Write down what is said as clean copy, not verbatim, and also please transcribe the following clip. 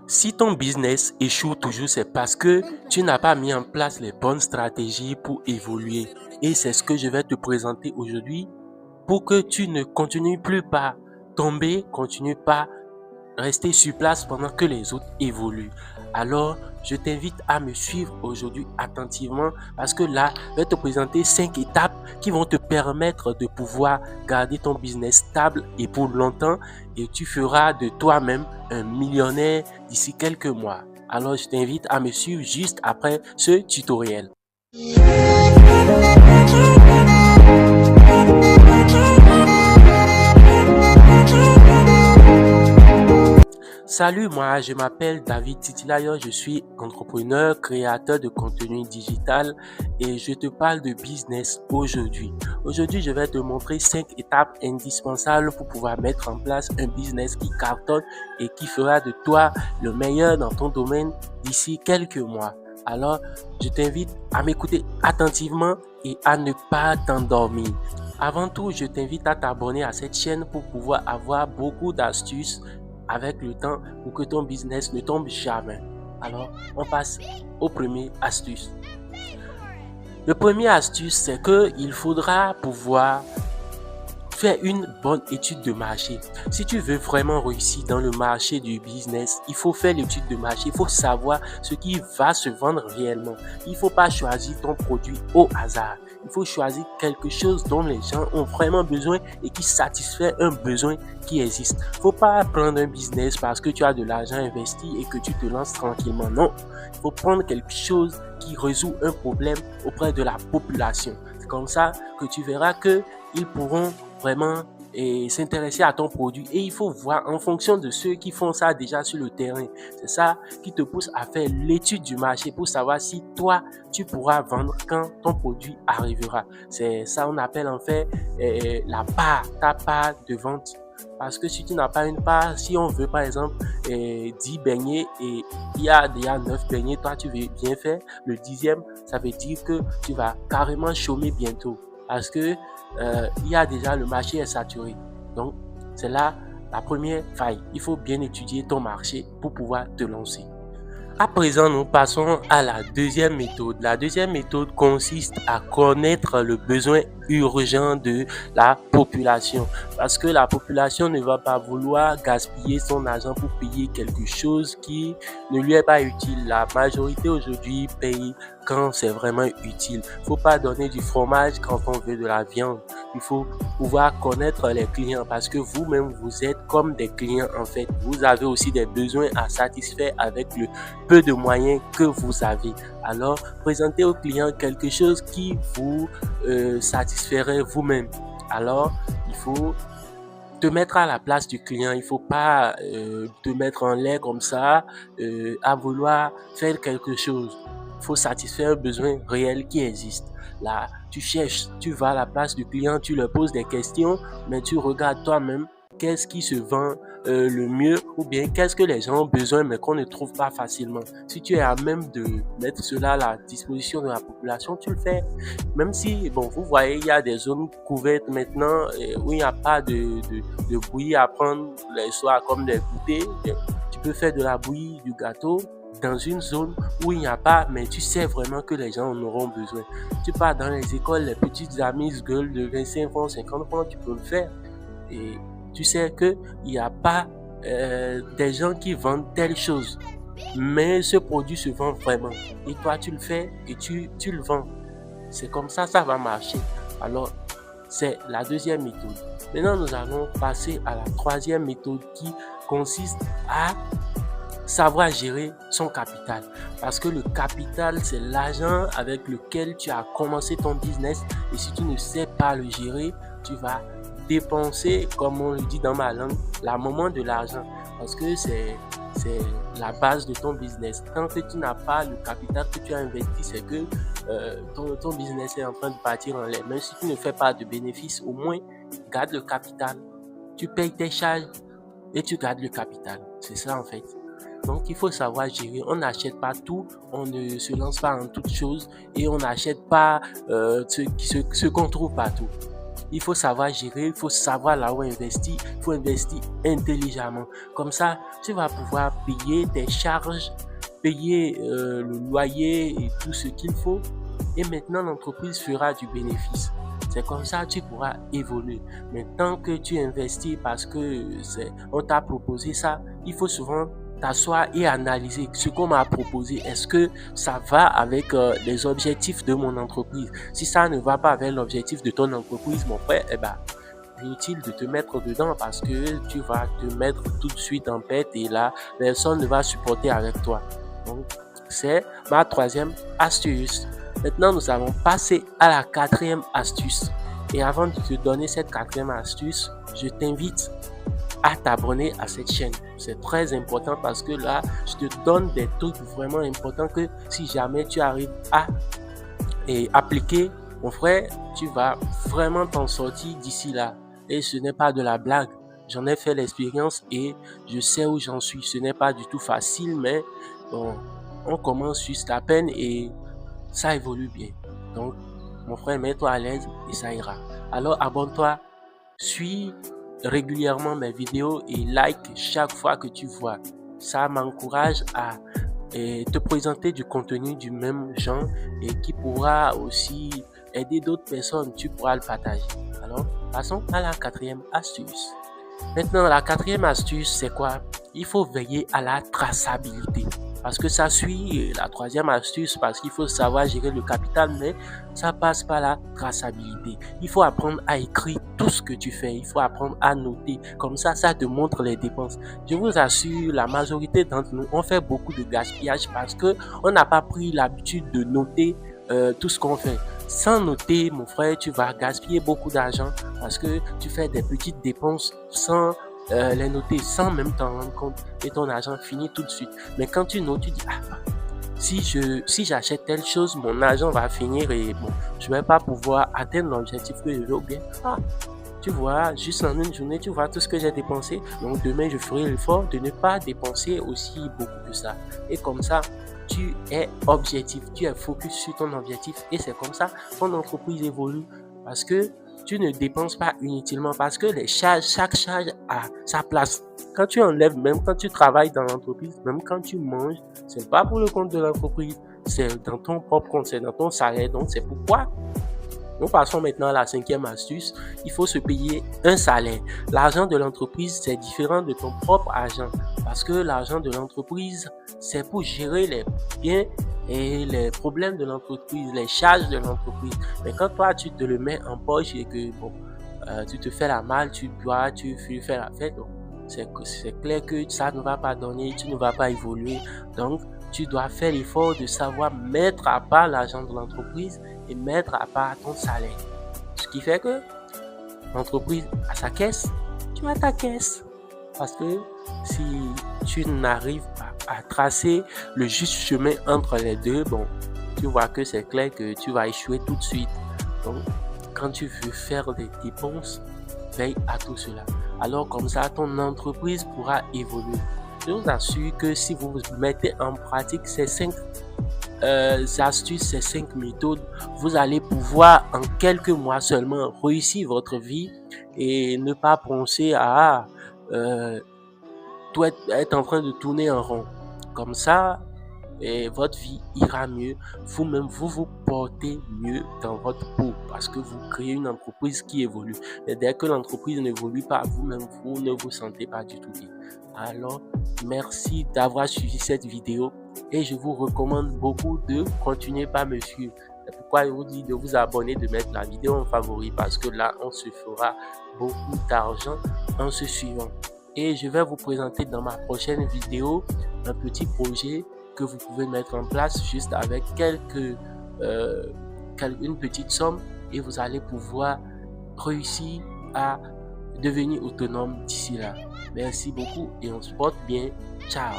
Si ton business échoue toujours, c'est parce que tu n'as pas mis en place les bonnes stratégies pour évoluer. Et c'est ce que je vais te présenter aujourd'hui pour que tu ne continues plus par tomber, continue pas rester sur place pendant que les autres évoluent. Alors, je t'invite à me suivre aujourd'hui attentivement parce que là, je vais te présenter 5 étapes qui vont te permettre de pouvoir garder ton business stable et pour longtemps et tu feras de toi-même un millionnaire d'ici quelques mois. Alors, je t'invite à me suivre juste après ce tutoriel. Salut, moi je m'appelle David Titilayo, je suis entrepreneur, créateur de contenu digital et je te parle de business aujourd'hui. Aujourd'hui, je vais te montrer 5 étapes indispensables pour pouvoir mettre en place un business qui cartonne et qui fera de toi le meilleur dans ton domaine d'ici quelques mois. Alors, je t'invite à m'écouter attentivement et à ne pas t'endormir. Avant tout, je t'invite à t'abonner à cette chaîne pour pouvoir avoir beaucoup d'astuces avec le temps pour que ton business ne tombe jamais. Alors, on passe au premier astuce. Le premier astuce, c'est qu'il faudra pouvoir faire une bonne étude de marché. Si tu veux vraiment réussir dans le marché du business, il faut faire l'étude de marché. Il faut savoir ce qui va se vendre réellement. Il ne faut pas choisir ton produit au hasard. Il faut choisir quelque chose dont les gens ont vraiment besoin et qui satisfait un besoin qui existe. Il ne faut pas prendre un business parce que tu as de l'argent investi et que tu te lances tranquillement. Non, il faut prendre quelque chose qui résout un problème auprès de la population. C'est comme ça que tu verras qu'ils pourront vraiment s'intéresser à ton produit et il faut voir en fonction de ceux qui font ça déjà sur le terrain. C'est ça qui te pousse à faire l'étude du marché pour savoir si toi, tu pourras vendre quand ton produit arrivera. C'est ça on appelle en fait ta part de vente. Parce que si tu n'as pas une part, si on veut par exemple 10 beignets et il y a déjà 9 beignets, toi tu veux bien faire le 10e, ça veut dire que tu vas carrément chômer bientôt. Parce que il y a déjà le marché est saturé. Donc, c'est là la première faille. Il faut bien étudier ton marché pour pouvoir te lancer. À présent, nous passons à la deuxième méthode. La deuxième méthode consiste à connaître le besoin urgent de la population. Parce que la population ne va pas vouloir gaspiller son argent pour payer quelque chose qui ne lui est pas utile. La majorité aujourd'hui paye quand c'est vraiment utile. Il ne faut pas donner du fromage quand on veut de la viande. Il faut pouvoir connaître les clients parce que vous-même, vous êtes comme des clients en fait. Vous avez aussi des besoins à satisfaire avec le peu de moyens que vous avez. Alors, présentez aux clients quelque chose qui vous satisferait vous-même. Alors, il faut te mettre à la place du client. Il faut pas te mettre en l'air comme ça à vouloir faire quelque chose. Il faut satisfaire un besoin réel qui existe. Là, tu cherches, tu vas à la place du client, tu leur poses des questions, mais tu regardes toi-même qu'est-ce qui se vend le mieux ou bien qu'est-ce que les gens ont besoin mais qu'on ne trouve pas facilement. Si tu es à même de mettre cela à la disposition de la population, tu le fais. Même si, bon, vous voyez, il y a des zones couvertes maintenant où il n'y a pas de bouillie à prendre les soirs comme des goûters. Tu peux faire de la bouillie, du gâteau dans une zone où il n'y a pas, mais tu sais vraiment que les gens en auront besoin. Tu pars dans les écoles, les petites amuse-gueules de 25 francs, 50 francs, tu peux le faire. Et tu sais qu'il n'y a pas des gens qui vendent telle chose, mais ce produit se vend vraiment. Et toi, tu le fais et tu le vends. C'est comme ça, ça va marcher. Alors, c'est la deuxième méthode. Maintenant, nous allons passer à la troisième méthode qui consiste à savoir gérer son capital. Parce que le capital, c'est l'argent avec lequel tu as commencé ton business. Et si tu ne sais pas le gérer, tu vas dépenser, comme on le dit dans ma langue, la maman de l'argent. Parce que c'est la base de ton business. Tant que tu n'as pas le capital que tu as investi, c'est que ton business est en train de partir en l'air. Même si tu ne fais pas de bénéfices, au moins, garde le capital. Tu payes tes charges et tu gardes le capital. C'est ça en fait. Donc, il faut savoir gérer. On n'achète pas tout, on ne se lance pas en toutes choses et on n'achète pas ce qu'on trouve partout. Il faut savoir gérer, il faut savoir là où investir, il faut investir intelligemment. Comme ça, tu vas pouvoir payer tes charges, payer le loyer et tout ce qu'il faut. Et maintenant, l'entreprise fera du bénéfice. C'est comme ça que tu pourras évoluer. Maintenant que tu investis parce que on t'a proposé ça, il faut souvent t'asseoir et analyser ce qu'on m'a proposé. Est-ce que ça va avec les objectifs de mon entreprise? Si ça ne va pas avec l'objectif de ton entreprise, mon frère, inutile de te mettre dedans parce que tu vas te mettre tout de suite en pète et là, personne ne va supporter avec toi. Donc, c'est ma troisième astuce. Maintenant, nous allons passer à la quatrième astuce. Et avant de te donner cette quatrième astuce, je t'invite à t'abonner à cette chaîne. C'est très important parce que là, je te donne des trucs vraiment importants que si jamais tu arrives à appliquer, mon frère, tu vas vraiment t'en sortir d'ici là. Et ce n'est pas de la blague. J'en ai fait l'expérience et je sais où j'en suis. Ce n'est pas du tout facile, mais bon, on commence juste à peine et ça évolue bien. Donc, mon frère, mets-toi à l'aise et ça ira. Alors, abonne-toi, suis régulièrement mes vidéos et like chaque fois que tu vois. Ça m'encourage à te présenter du contenu du même genre et qui pourra aussi aider d'autres personnes. Tu pourras le partager. Alors, passons à la quatrième astuce. Maintenant, la quatrième astuce, c'est quoi? Il faut veiller à la traçabilité. Parce que ça suit la troisième astuce, parce qu'il faut savoir gérer le capital, mais ça passe par la traçabilité. Il faut apprendre à écrire tout ce que tu fais. Il faut apprendre à noter. Comme ça te montre les dépenses. Je vous assure, la majorité d'entre nous, on fait beaucoup de gaspillage parce que on n'a pas pris l'habitude de noter tout ce qu'on fait. Sans noter, mon frère, tu vas gaspiller beaucoup d'argent parce que tu fais des petites dépenses sans les noter, sans même t'en rendre compte et ton argent finit tout de suite. Mais quand tu notes, tu dis, si j'achète telle chose, mon argent va finir et bon, je vais pas pouvoir atteindre l'objectif que je veux ou bien, tu vois, juste en une journée, tu vois tout ce que j'ai dépensé. Donc demain, je ferai l'effort de ne pas dépenser aussi beaucoup que ça. Et comme ça, tu es objectif, tu es focus sur ton objectif et c'est comme ça ton entreprise évolue parce que tu ne dépenses pas inutilement parce que chaque charge a sa place. Quand tu enlèves, même quand tu travailles dans l'entreprise, même quand tu manges, c'est pas pour le compte de l'entreprise, c'est dans ton propre compte, c'est dans ton salaire. Donc c'est pourquoi nous passons maintenant à la cinquième astuce. Il faut se payer un salaire. L'argent de l'entreprise, c'est différent de ton propre argent. Parce que l'argent de l'entreprise, c'est pour gérer les biens et les problèmes de l'entreprise, les charges de l'entreprise. Mais quand toi, tu te le mets en poche et que tu te fais la malle, tu bois, tu fais la fête, c'est clair que ça ne va pas donner, tu ne vas pas évoluer. Donc, tu dois faire l'effort de savoir mettre à part l'argent de l'entreprise et mettre à part ton salaire. Ce qui fait que l'entreprise a sa caisse, tu as ta caisse. Parce que si tu n'arrives pas à tracer le juste chemin entre les deux, tu vois que c'est clair que tu vas échouer tout de suite. Donc, quand tu veux faire des dépenses, veille à tout cela. Alors comme ça, ton entreprise pourra évoluer. Je vous assure que si vous mettez en pratique ces 5 astuces, ces 5 méthodes, vous allez pouvoir en quelques mois seulement réussir votre vie et ne pas penser à être en train de tourner en rond. Comme ça, votre vie ira mieux. Vous-même, vous portez mieux dans votre peau parce que vous créez une entreprise qui évolue. Mais dès que l'entreprise n'évolue pas, vous-même, vous ne vous sentez pas du tout bien. Alors, merci d'avoir suivi cette vidéo et je vous recommande beaucoup de continuer par me suivre. C'est pourquoi je vous dis de vous abonner, de mettre la vidéo en favori parce que là, on se fera beaucoup d'argent en se suivant. Et je vais vous présenter dans ma prochaine vidéo un petit projet que vous pouvez mettre en place juste avec une petite somme et vous allez pouvoir réussir à devenir autonome d'ici là. Merci beaucoup et on se porte bien. Ciao.